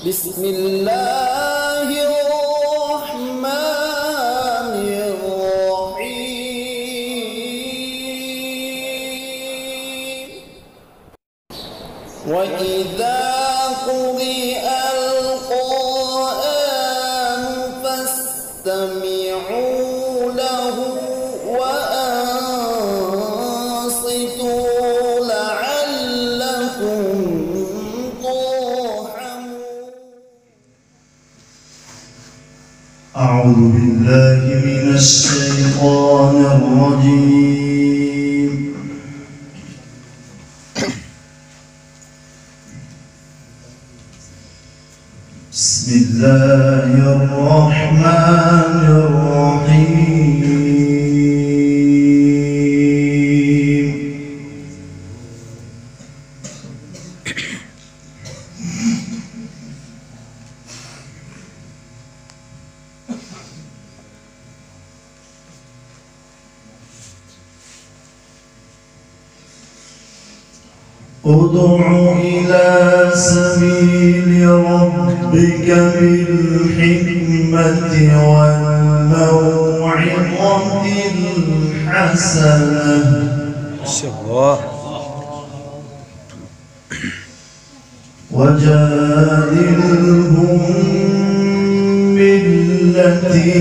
بسم الله الرحمن الرحيم وإذا قرئ القرآن فاستمعوا له وأنصتوا لعلكم ترحمون. أعوذ بالله من الشيطان الرجيم. بسم الله الرحمن الرحيم. ادع إلى سبيل ربك بالحكمة والموعظة الحسنة وجادلهم بالتي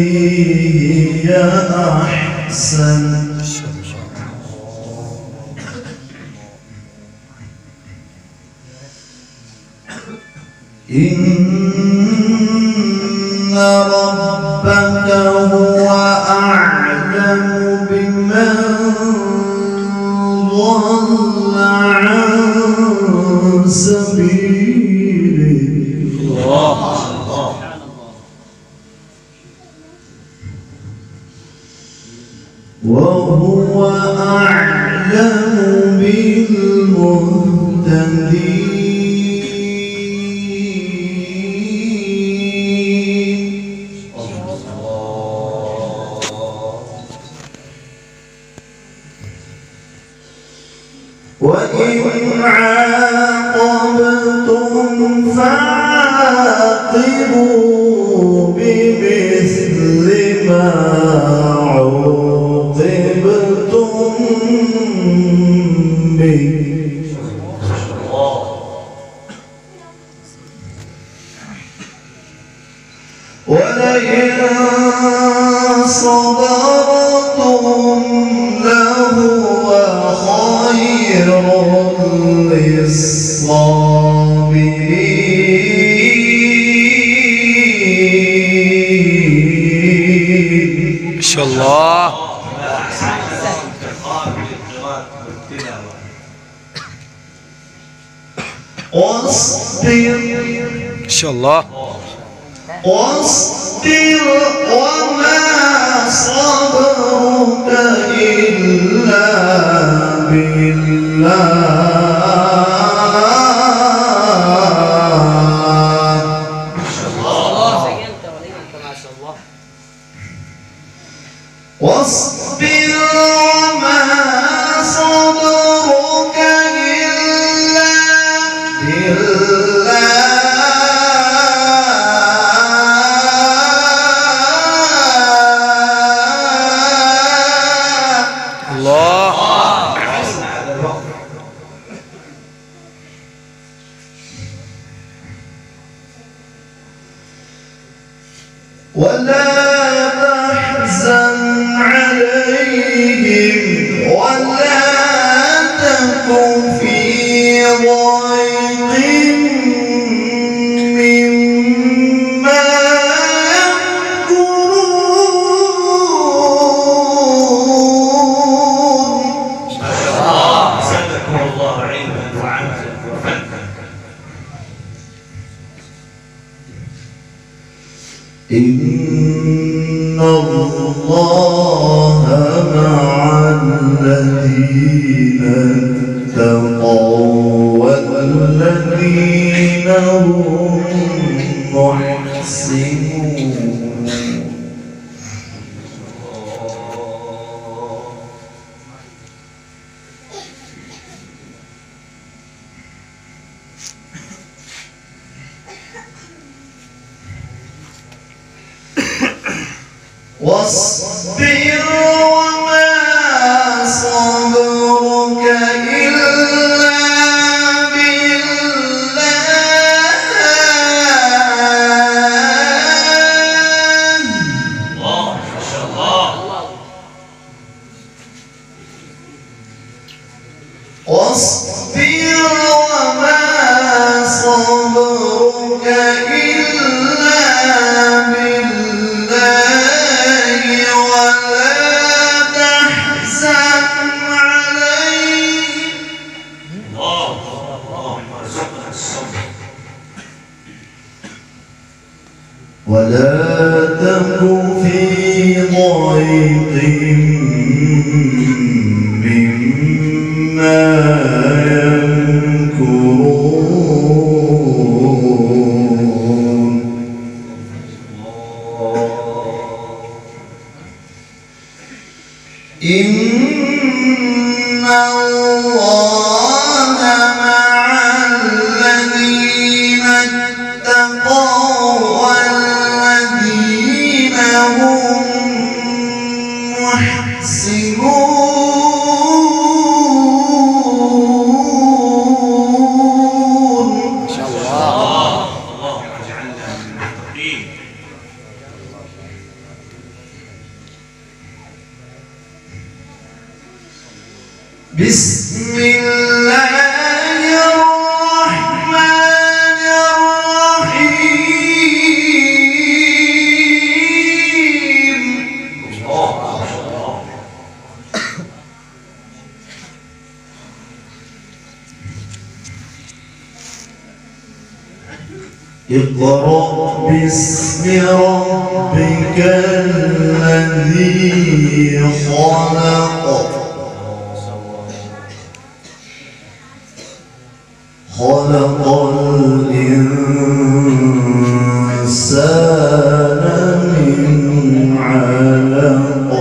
هي أحسن إن ربك هو أعلم بمن ضل عن سبيله وهو أعلم بالمهتدين. وإن عاقبتم فعاقبوا بمثل ما عوقبتم به ولئن صبرتم لهو خير للصابرين. ما شاء الله. واصبر ما شاء الله. واصبر وما صبرك إلا بالله. واصبر وما صبرك إلا بالله. ولا تحزن عليهم ولا تكن في ضيق مما يمكرون. زادكم الله علما وعملا وفقها. إن الله مع الذين اتقوا والذين هم محسنون. واصبر وما صبرك إلا واصبر وما صبرك إلا بالله ولا تحزن عليهم اللهم ارزقنا الصبر ولا تك في ضيق مما يمكرون إن الله مع الذين اتقوا والذين هم محسنون. إن شاء الله. اللهم اجعلنا من المتقين. بسم الله الرحمن الرحيم. اقرأ باسم ربك الذي خلق خلق الإنسان من علق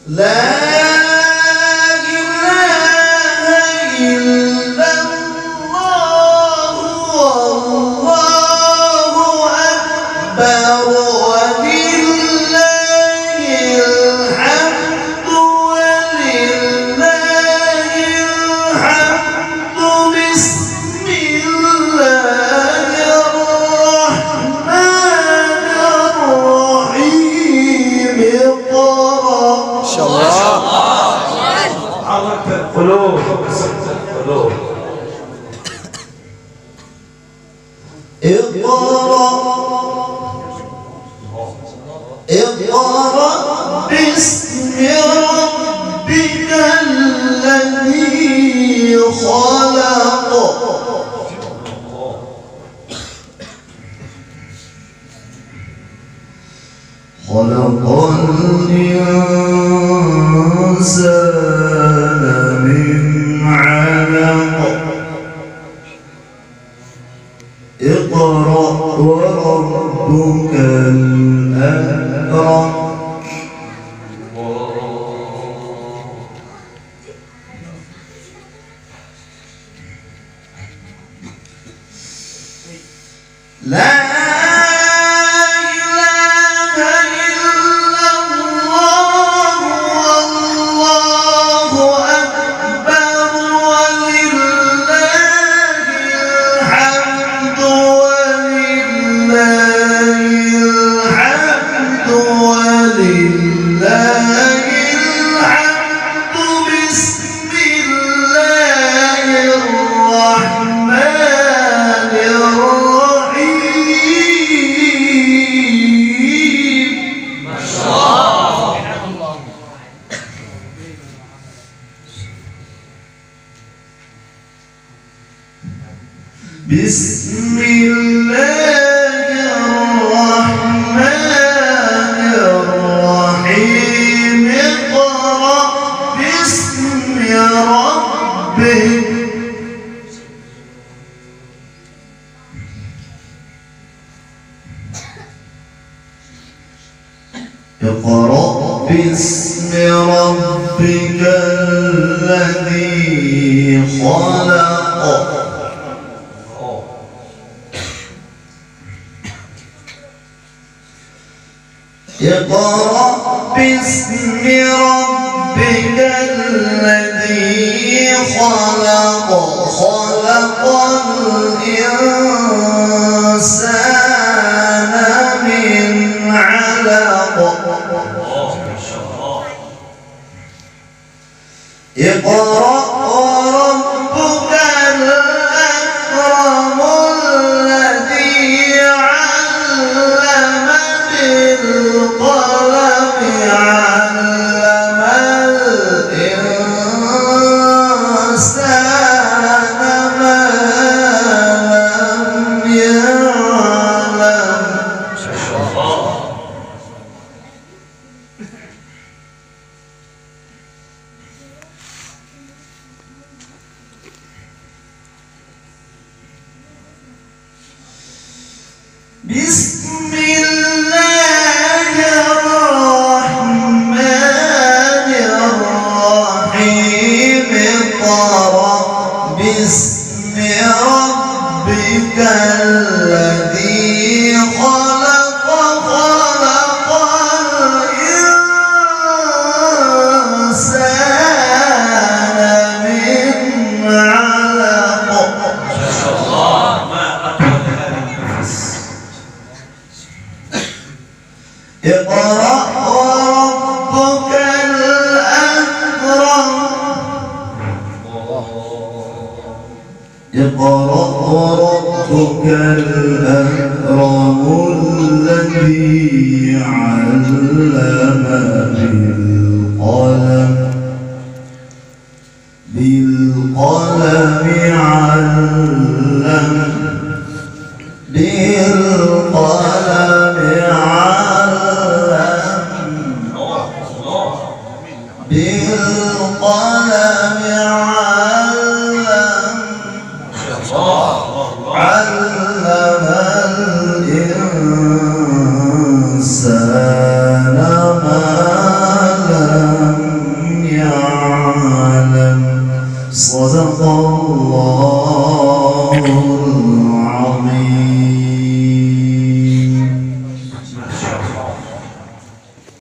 لا إله إلا الله والله أكبر ولله الحمد بسم الله الرحمن الرحيم. اقرأ. إن شاء الله. حركت القلوب وكسرت القلوب. اقرأ باسم ربك الذي خلق خلق الإنسان من علق. اقرأ وربك الأكرم. لا إله إلا الله والله أكبر ولله الحمد بسم الله الرحمن الرحيم. ما شاء الله. بسم الله الرحمن الرحيم. اقرأ باسم ربك. اقرأ باسم ربك الذي خلق اقرأ باسم ربك الذي خلق خلق الإنسان من علق اقرأ وربك الأكرم الذي علم بالقلم علم الإنسان ما لم يعلم بسم الله الرحمن الرحيم اقرأ باسم ربك الذي خلق خلق الإنسان من علق اقرأ وربك الأكرم اقرأ وربك الأكرم الذي علم بالقلم علم بالقلم علم